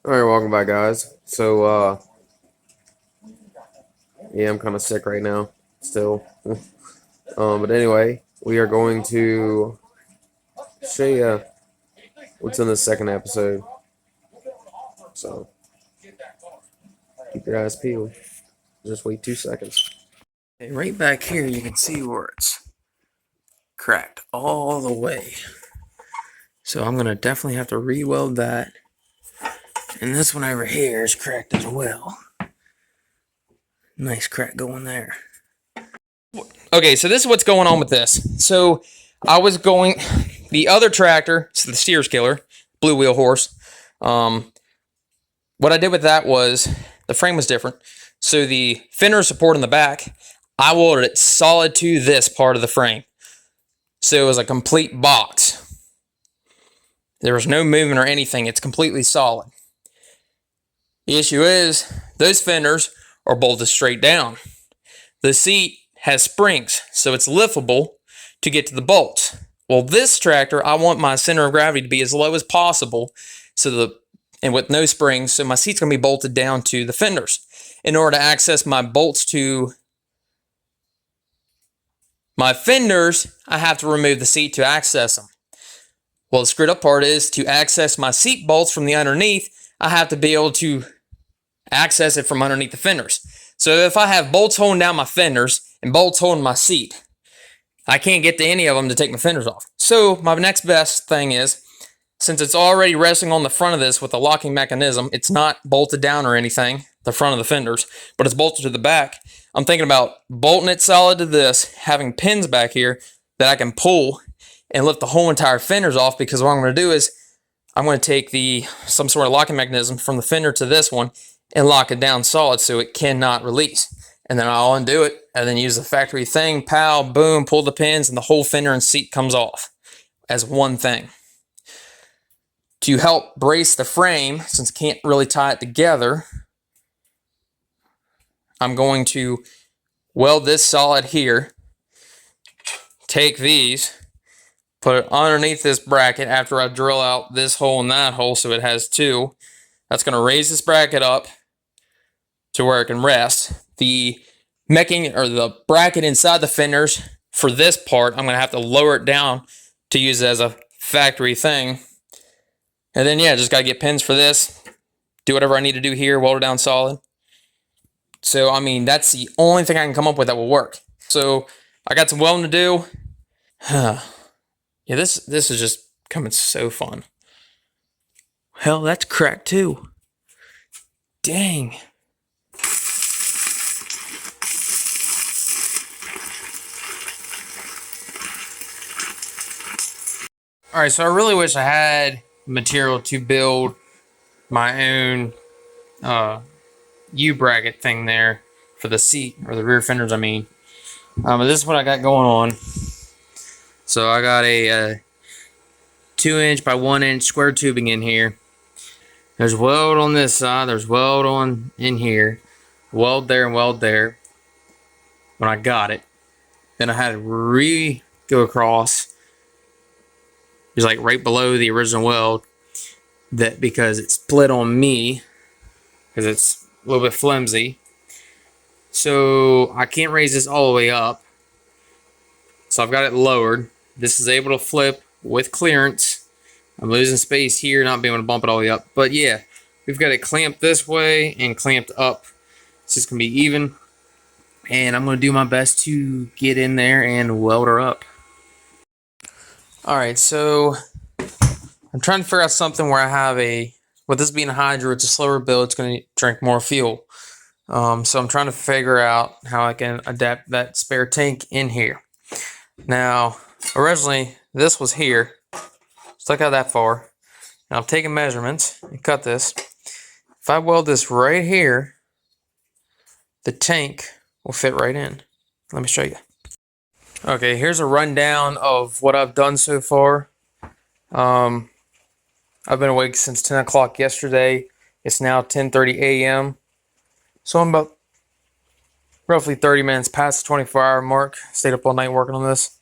All right, welcome back, guys. Yeah, I'm kind of sick right now, still. But anyway, we are going to show you what's in the second episode. So keep your eyes peeled. Just wait 2 seconds. Okay, right back here, you can see where it's cracked all the way. So I'm gonna definitely have to re-weld that. And this one over here is cracked as well. Nice crack going there. Okay, so this is what's going on with this. So I was going the other tractor, so the steers killer, blue wheel horse. What I did with that was the frame was different. So the fender support in the back, I welded it solid to this part of the frame. So it was a complete box. There was no movement or anything. It's completely solid. The issue is those fenders are bolted straight down. The seat has springs, so it's liftable to get to the bolts. Well, this tractor, I want my center of gravity to be as low as possible, and with no springs, so my seat's gonna be bolted down to the fenders. In order to access my bolts to my fenders, I have to remove the seat to access them. Well, the screwed up part is to access my seat bolts from the underneath, I have to be able to access it from underneath the fenders. So if I have bolts holding down my fenders and bolts holding my seat, I can't get to any of them to take my fenders off. So my next best thing is, since it's already resting on the front of this with a locking mechanism, it's not bolted down or anything, the front of the fenders, but it's bolted to the back. I'm thinking about bolting it solid to this, having pins back here that I can pull and lift the whole entire fenders off, because what I'm going to do is I'm going to take some sort of locking mechanism from the fender to this one and lock it down solid so it cannot release. And then I'll undo it and then use the factory thing, pow, boom, pull the pins, and the whole fender and seat comes off as one thing. To help brace the frame, since I can't really tie it together, I'm going to weld this solid here, take these, put it underneath this bracket after I drill out this hole and that hole so it has two. That's going to raise this bracket up to where it can rest. The bracket inside the fenders for this part, I'm going to have to lower it down to use it as a factory thing. And then, yeah, just got to get pins for this, do whatever I need to do here, weld it down solid. So, I mean, that's the only thing I can come up with that will work. So, I got some welding to do. Yeah, this is just coming so fun. Hell, that's cracked too. Dang. All right, so I really wish I had material to build my own U-bracket thing there for the seat, or the rear fenders, I mean. But this is what I got going on. So I got a 2-inch by 1-inch square tubing in here. There's weld on this side, there's weld on in here, weld there and weld there when I got it. Then I had to go across. It's like right below the original weld, that because it split on me because it's a little bit flimsy. So I can't raise this all the way up. So I've got it lowered. This is able to flip with clearance. I'm losing space here, not being able to bump it all the way up. But yeah, we've got it clamped this way and clamped up. It's just going to be even. And I'm going to do my best to get in there and weld her up. Alright, so I'm trying to figure out something where I have with this being a Hydro, it's a slower build, it's going to drink more fuel. So I'm trying to figure out how I can adapt that spare tank in here. Now, originally, this was here. Stuck out that far. Now I've taken measurements and cut this. If I weld this right here, the tank will fit right in. Let me show you. Okay, here's a rundown of what I've done so far. I've been awake since 10 o'clock yesterday. It's now 10:30 a.m. So I'm about roughly 30 minutes past the 24-hour mark. Stayed up all night working on this.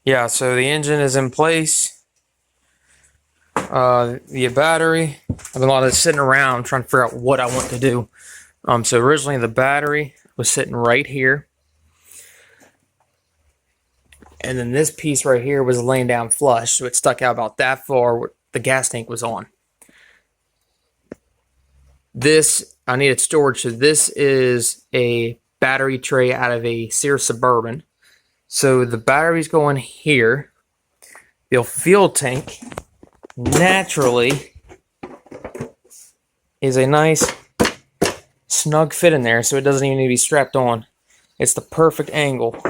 Yeah, so the engine is in place. The battery, I've been a lot of sitting around trying to figure out what I want to do. So originally the battery was sitting right here. And then this piece right here was laying down flush, so it stuck out about that far where the gas tank was on. This, I needed storage, so this is a battery tray out of a Sears Suburban. So the battery's going here. The fuel tank, naturally, is a nice snug fit in there, so it doesn't even need to be strapped on. It's the perfect angle.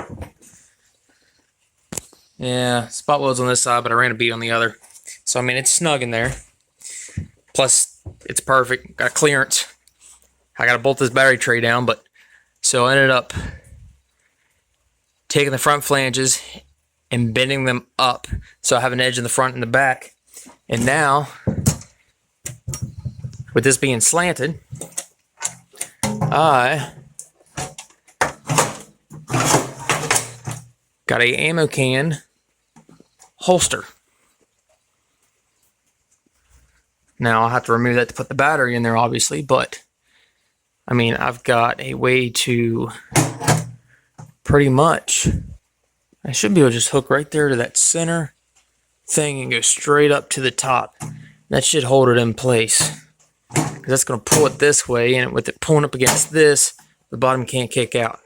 Yeah, spot welds on this side, but I ran a bead on the other. So, I mean, it's snug in there. Plus, it's perfect. Got clearance. I got to bolt this battery tray down, but so I ended up taking the front flanges and bending them up so I have an edge in the front and the back. And now, with this being slanted, I got a ammo can holster. Now I'll have to remove that to put the battery in there, obviously, but I mean, I've got a way to pretty much, I should be able to just hook right there to that center thing and go straight up to the top. That should hold it in place. Because that's going to pull it this way, and with it pulling up against this, the bottom can't kick out.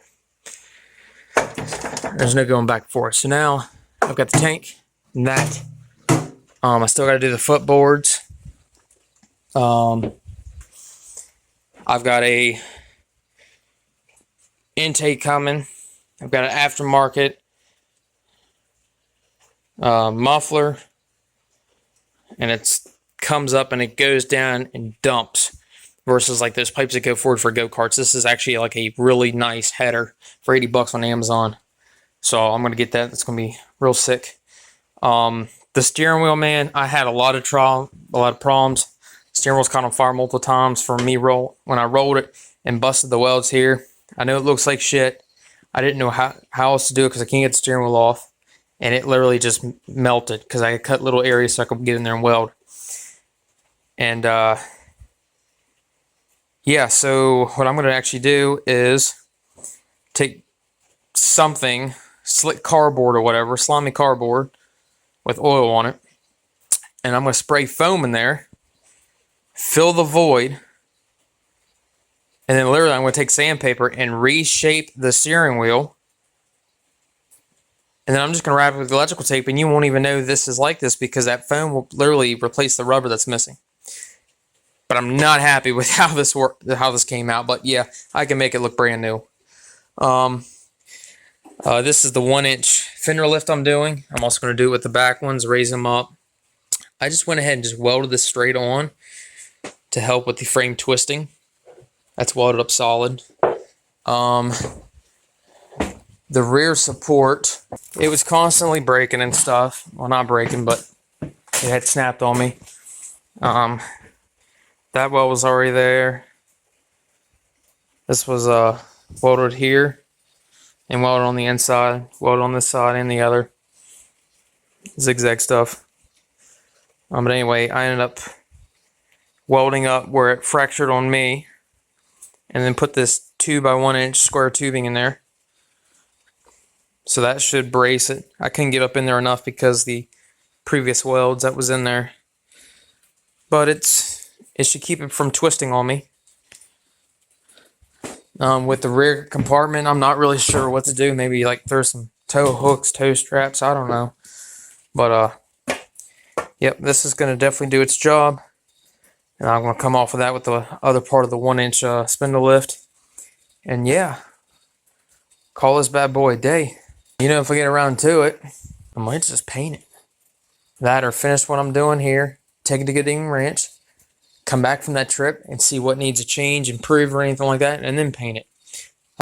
There's no going back and forth. So now I've got the tank and that. I still got to do the footboards. I've got a intake coming. I've got an aftermarket muffler, and it comes up and it goes down and dumps, versus like those pipes that go forward for go-karts. This is actually like a really nice header for $80 on Amazon. So I'm going to get that. That's going to be real sick. The steering wheel, man, I had a lot of problems. Steering wheel's caught on fire multiple times for me when I rolled it and busted the welds here. I know it looks like shit. I didn't know how else to do it because I can't get the steering wheel off. And it literally just melted because I cut little areas so I could get in there and weld. And yeah, so what I'm going to actually do is take something, slick cardboard or whatever, slimy cardboard with oil on it, and I'm going to spray foam in there, fill the void, and then literally I'm going to take sandpaper and reshape the steering wheel. And then I'm just going to wrap it with electrical tape, and you won't even know this is like this because that foam will literally replace the rubber that's missing. But I'm not happy with how this came out. But yeah, I can make it look brand new. This is the 1-inch fender lift I'm doing. I'm also going to do it with the back ones, raise them up. I just went ahead and just welded this straight on to help with the frame twisting. That's welded up solid. The rear support, it was constantly breaking and stuff. Well, not breaking, but it had snapped on me. That weld was already there. This was welded here and welded on the inside, welded on this side and the other. Zigzag stuff. But anyway, I ended up welding up where it fractured on me, and then put this 2x1-inch square tubing in there. So that should brace it. I couldn't get up in there enough because the previous welds that was in there. But it should keep it from twisting on me. With the rear compartment, I'm not really sure what to do. Maybe like throw some tow hooks, tow straps, I don't know. But yep, this is going to definitely do its job. And I'm going to come off of that with the other part of the 1-inch spindle lift. And yeah, call this bad boy a day. You know, if I get around to it, I might just paint it. That or finish what I'm doing here, take it to Gooding Ranch, come back from that trip and see what needs a change, improve, or anything like that, and then paint it.